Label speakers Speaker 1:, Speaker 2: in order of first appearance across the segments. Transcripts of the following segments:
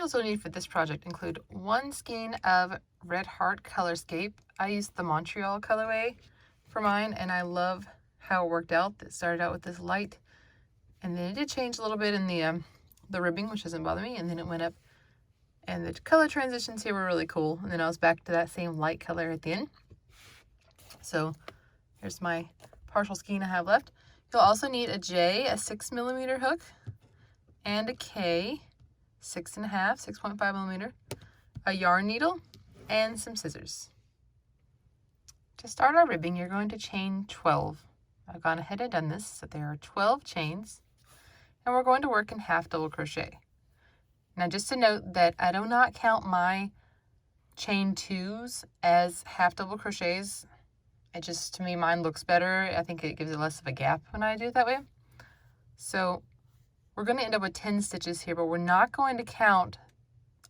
Speaker 1: materials we'll need for this project include 1 skein of Red Heart Colorscape. I used the Montreal colorway for mine, and I love how it worked out. It started out with this light, and then it did change a little bit in the ribbing, which doesn't bother me, and then it went up, and the color transitions here were really cool, and then I was back to that same light color at the end. So here's my partial skein I have left. You'll also need a J, a 6mm hook, and a K, 6.5 millimeter, a yarn needle, and some scissors. To start our ribbing, you're going to chain 12. I've gone ahead and done this, so there are 12 chains, and we're going to work in half double crochet. Now, just to note that I do not count my chain 2s as half double crochets. It just, to me, mine looks better. I think it gives it less of a gap when I do it that way. So we're going to end up with 10 stitches here, but we're not going to count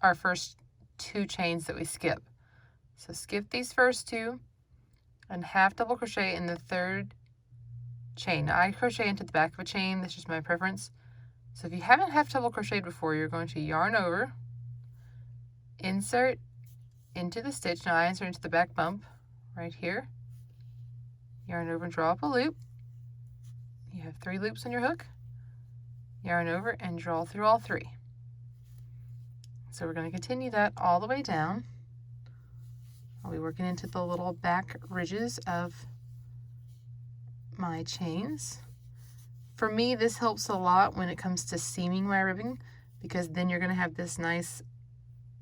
Speaker 1: our first 2 chains that we skip. So skip these first 2 and half double crochet in the 3rd chain. Now, I crochet into the back of a chain. That's just my preference. So if you haven't half double crocheted before, you're going to yarn over, insert into the stitch. Now I insert into the back bump right here. Yarn over and draw up a loop. You have 3 loops on your hook. Yarn over and draw through all 3. So we're going to continue that all the way down. I'll be working into the little back ridges of my chains. For me, this helps a lot when it comes to seaming my ribbing, because then you're going to have this nice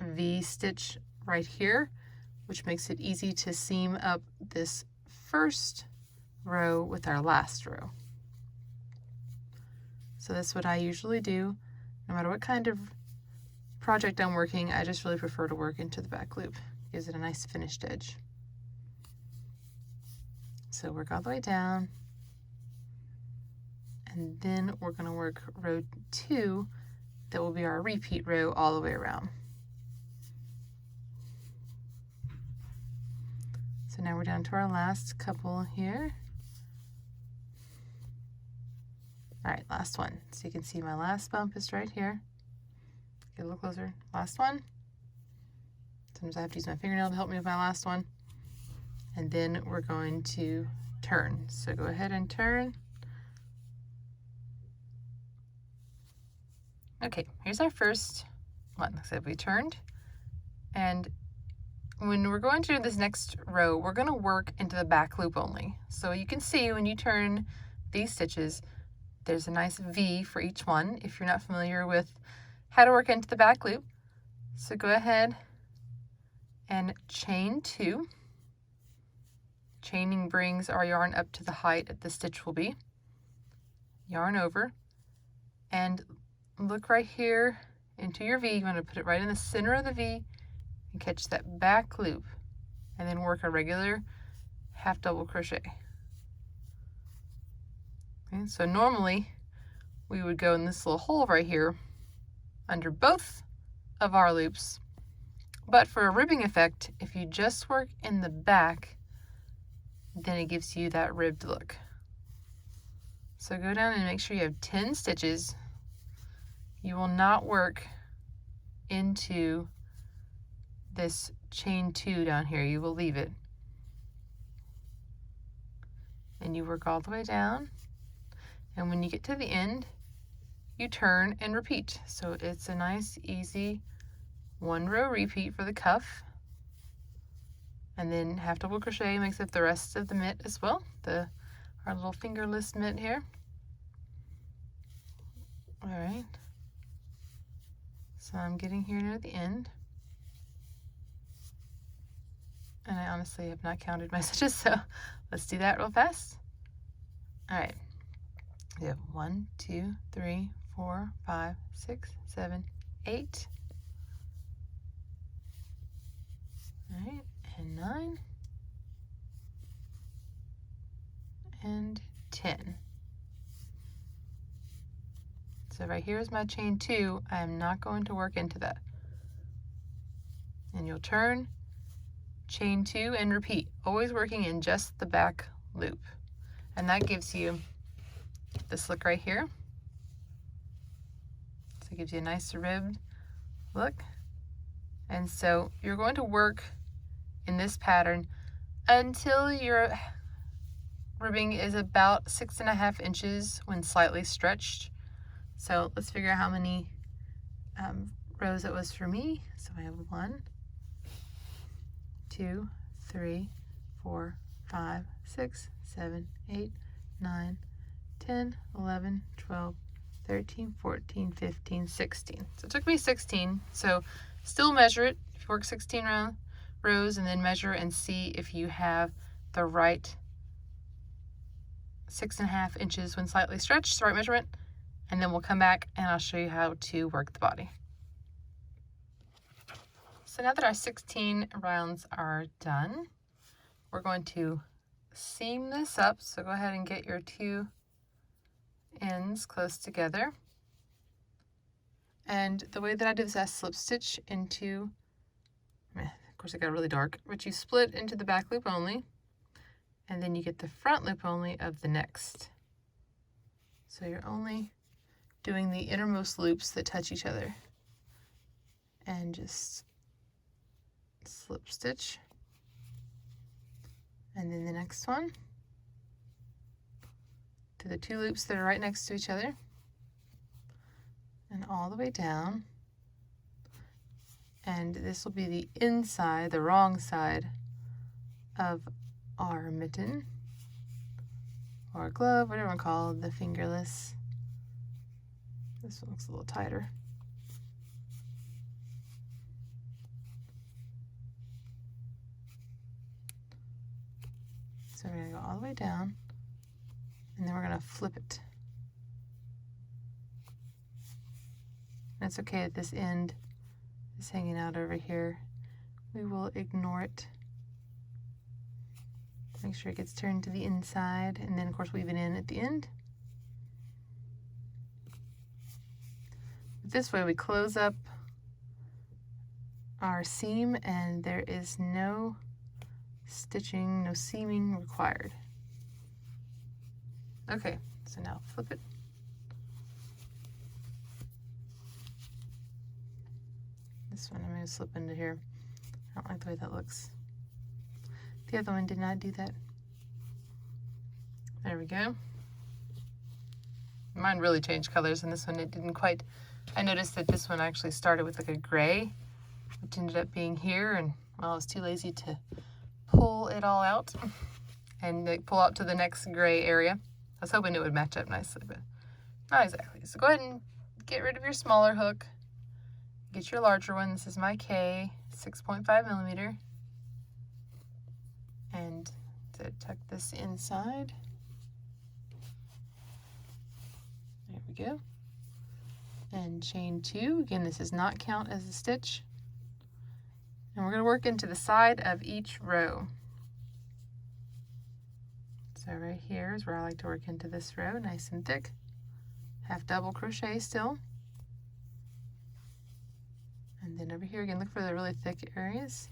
Speaker 1: V stitch right here, which makes it easy to seam up this first row with our last row. So that's what I usually do. No matter what kind of project I'm working, I just really prefer to work into the back loop. Gives it a nice finished edge. So work all the way down, and then we're going to work row 2. That will be our repeat row all the way around. So now we're down to our last couple here. All right, last one. So you can see my last bump is right here. Get a little closer. Last one. Sometimes I have to use my fingernail to help me with my last one. And then we're going to turn. So go ahead and turn. Okay, here's our first one. Like I said, we turned. And when we're going to do this next row, we're going to work into the back loop only. So you can see when you turn these stitches, there's a nice V for each one if you're not familiar with how to work into the back loop. So go ahead and chain 2. Chaining brings our yarn up to the height that the stitch will be. Yarn over and look right here into your V. You want to put it right in the center of the V and catch that back loop, and then work a regular half double crochet. Okay, so normally we would go in this little hole right here under both of our loops, but for a ribbing effect, if you just work in the back, then it gives you that ribbed look. So go down and make sure you have 10 stitches. You will not work into this chain 2 down here. You will leave it. And you work all the way down. And when you get to the end, you turn and repeat. So it's a nice, easy 1 row repeat for the cuff. And then half double crochet makes up the rest of the mitt as well. Our little fingerless mitt here. All right. So I'm getting here near the end. And I honestly have not counted my stitches, so let's do that real fast. All right. We have 1, 2, 3, 4, 5, 6, 7, 8. All right, and 9. And 10. So right here is my chain 2. I am not going to work into that. And you'll turn, chain 2, and repeat, always working in just the back loop. And that gives you this look right here. So it gives you a nice ribbed Look. And so you're going to work in this pattern until your ribbing is about 6.5 inches when slightly stretched. So let's figure out how many rows it was for me. So I have 1, 2, 3, 4, 5, 6, 7, 8, 9, 10, 11, 12, 13, 14, 15, 16. So it took me 16. So still measure it. If you work 16 rows and then measure and see if you have the right 6.5 inches when slightly stretched, the right measurement, and then we'll come back and I'll show you how to work the body. So now that our 16 rounds are done, we're going to seam this up. So go ahead and get your 2 ends close together. And the way that I do this, I slip stitch into, of course it got really dark, but you split into the back loop only, and then you get the front loop only of the next. So you're only doing the innermost loops that touch each other. And just slip stitch. And then the next one to the 2 loops that are right next to each other. And all the way down. And this will be the inside, the wrong side of our mitten or glove, whatever you call it, the fingerless. This one looks a little tighter. So we're going to go all the way down, and then we're going to flip it. And it's okay that this end is hanging out over here. We will ignore it. Make sure it gets turned to the inside, and then of course weave it in at the end. This way we close up our seam and there is no stitching, no seaming required. Okay, so now flip it. This one I'm going to slip into here. I don't like the way that looks. The other one did not do that. There we go. Mine really changed colors, and this one it didn't quite. I noticed that this one actually started with like a gray, which ended up being here, and well, I was too lazy to pull it all out and pull out to the next gray area. I was hoping it would match up nicely, but not exactly. So go ahead and get rid of your smaller hook. Get your larger one. This is my K, 6.5 millimeter. And to tuck this inside. There we go. And chain 2. Again, this does not count as a stitch. And we're going to work into the side of each row. So right here is where I like to work into this row, nice and thick. Half double crochet still. And then over here again, look for the really thick areas.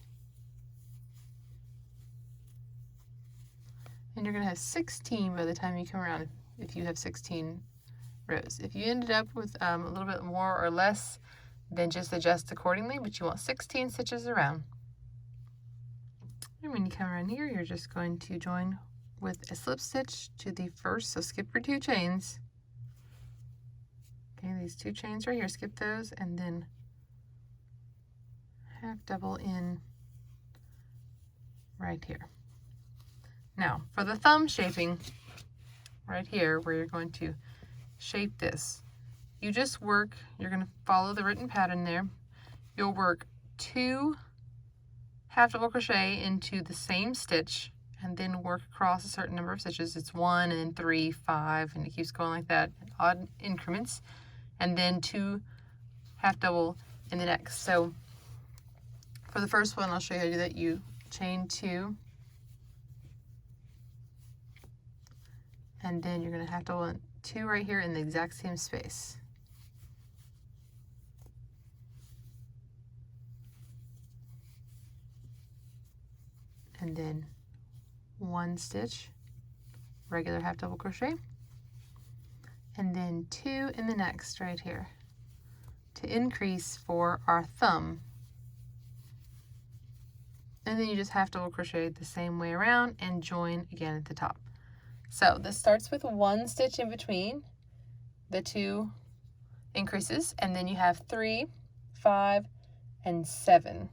Speaker 1: And you're going to have 16 by the time you come around if you have 16 rows. If you ended up with a little bit more or less, then just adjust accordingly, but you want 16 stitches around. And when you come around here, you're just going to join with a slip stitch to the first, so skip your 2 chains. Okay, these 2 chains right here, skip those, and then half double in right here. Now, for the thumb shaping, right here, where you're going to shape this, you just work, you're going to follow the written pattern there. You'll work 2 half double crochet into the same stitch, and then work across a certain number of stitches. It's 1 and then 3, 5, and it keeps going like that, in odd increments, and then 2 half double in the next. So for the first one, I'll show you how to do that. You chain 2, and then you're going to half double 2 right here in the exact same space. And then 1 stitch, regular half double crochet, and then 2 in the next right here. to increase for our thumb. And then you just half double crochet the same way around and join again at the top. So this starts with 1 stitch in between the 2 increases, and then you have 3, 5, and 7.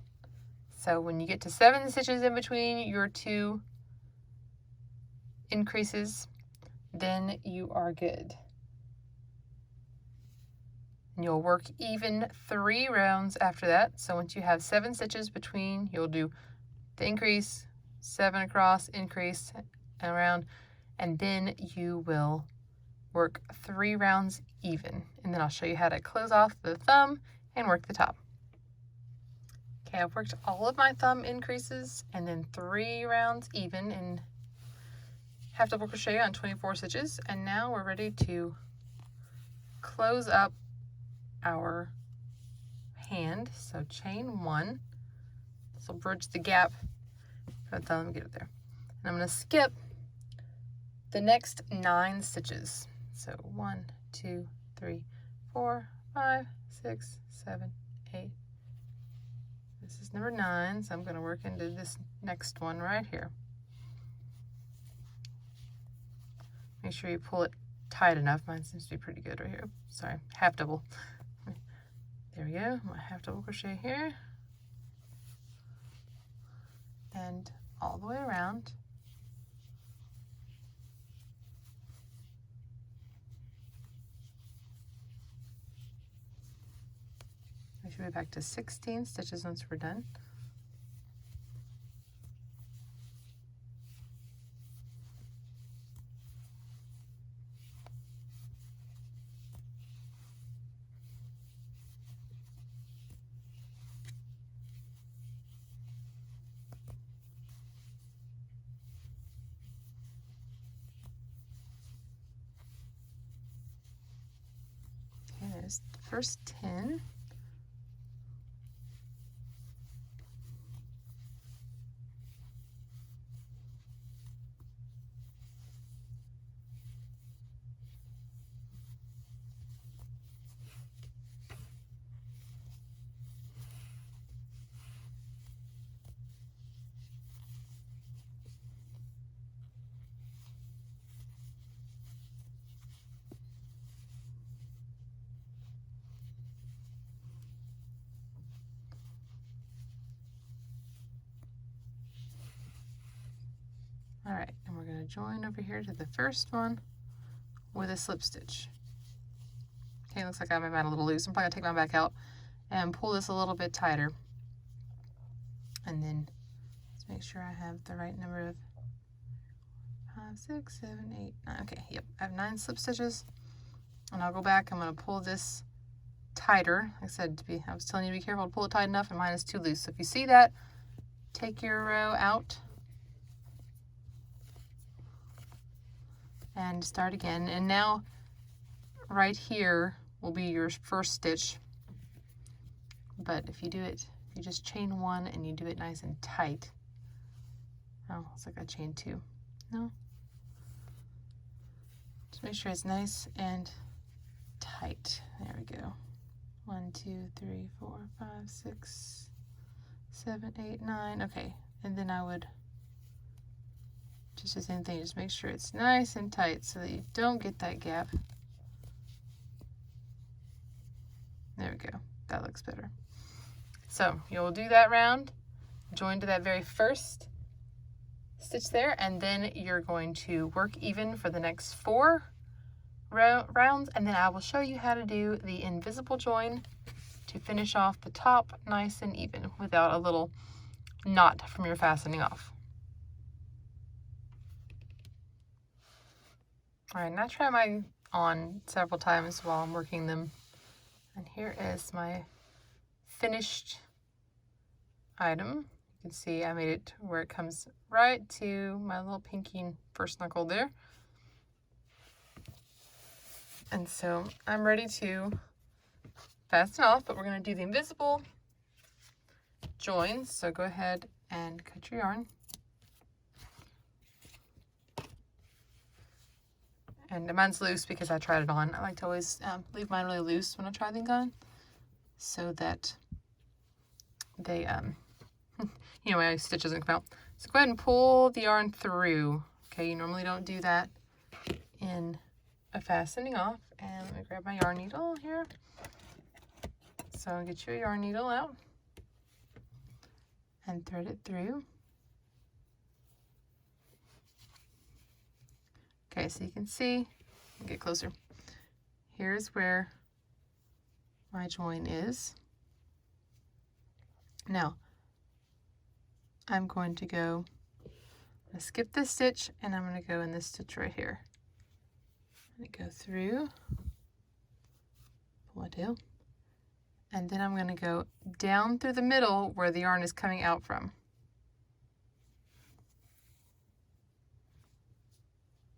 Speaker 1: So when you get to 7 stitches in between your 2 increases, then you are good. And you'll work even 3 rounds after that. So once you have 7 stitches between, you'll do the increase, 7 across, increase, and around, and then you will work 3 rounds even. And then I'll show you how to close off the thumb and work the top. Okay, I've worked all of my thumb increases and then 3 rounds even in half double crochet on 24 stitches, and now we're ready to close up our hand. So chain 1. This will bridge the gap. Let me get it there. And I'm going to skip the next 9 stitches. So 1, 2, 3, 4, 5, 6, 7, 8. This is number 9, so I'm going to work into this next one right here. Make sure you pull it tight enough. Mine seems to be pretty good right here. Sorry, half double. There we go. My half double crochet here. And all the way around. We should be back to 16 stitches once we're done. Okay, there's the first 10. All right, and we're going to join over here to the first one with a slip stitch. Okay, looks like I might have a little loose. I'm probably going to take my back out and pull this a little bit tighter. And then let's make sure I have the right number of 5, 6, 7, 8, 9. Okay, yep, I have 9 slip stitches. And I'll go back. I'm going to pull this tighter. Like I said, I was telling you to be careful to pull it tight enough, and mine is too loose. So if you see that, take your row out and start again. And now right here will be your first stitch, but if you do it, you just chain 1 and you do it nice and tight. Oh, looks like I chained 2. No, just make sure it's nice and tight. There we go. 1, 2, 3, 4, 5, 6, 7, 8, 9. Okay, and then I would just the same thing, just make sure it's nice and tight so that you don't get that gap. There we go, that looks better. So you'll do that round, join to that very first stitch there, and then you're going to work even for the next 4 rounds, and then I will show you how to do the invisible join to finish off the top nice and even without a little knot from your fastening off. All right, now try mine on several times while I'm working them. And here is my finished item. You can see I made it where it comes right to my little pinky first knuckle there. And so I'm ready to fasten off, but we're going to do the invisible joins. So go ahead and cut your yarn. And mine's loose because I tried it on. I like to always leave mine really loose when I try things on. so that they, you know, my stitch doesn't come out. So go ahead and pull the yarn through. Okay, you normally don't do that in a fastening off. And let me grab my yarn needle here. So I'll get you a yarn needle out and thread it through. Okay, so you can see, get closer. Here's where my join is. Now, I'm going to skip this stitch and I'm going to go in this stitch right here. I'm going to go through, pull my tail, and then I'm going to go down through the middle where the yarn is coming out from.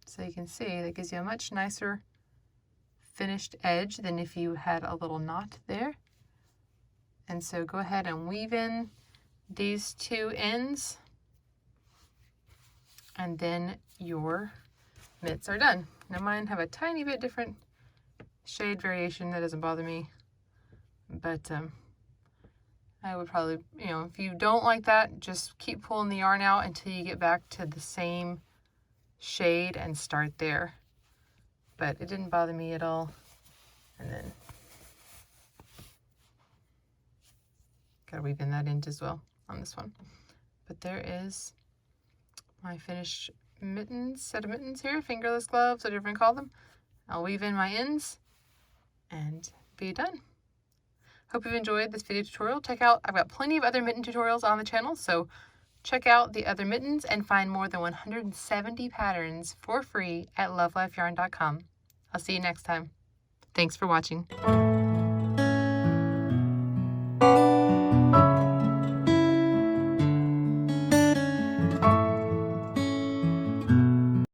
Speaker 1: So you can see that gives you a much nicer finished edge than if you had a little knot there. And so go ahead and weave in these two ends, and then your mitts are done. Now mine have a tiny bit different shade variation. That doesn't bother me, but I would probably, you know, if you don't like that, just keep pulling the yarn out until you get back to the same shade and start there. But it didn't bother me at all. And then gotta weave in that end as well on this one. But there is my finished mittens, set of mittens here, fingerless gloves, whatever you call them. I'll weave in my ends and be done. Hope you've enjoyed this video tutorial. Check out, I've got plenty of other mitten tutorials on the channel, so check out the other mittens and find more than 170 patterns for free at lovelifeyarn.com. I'll see you next time. Thanks for watching.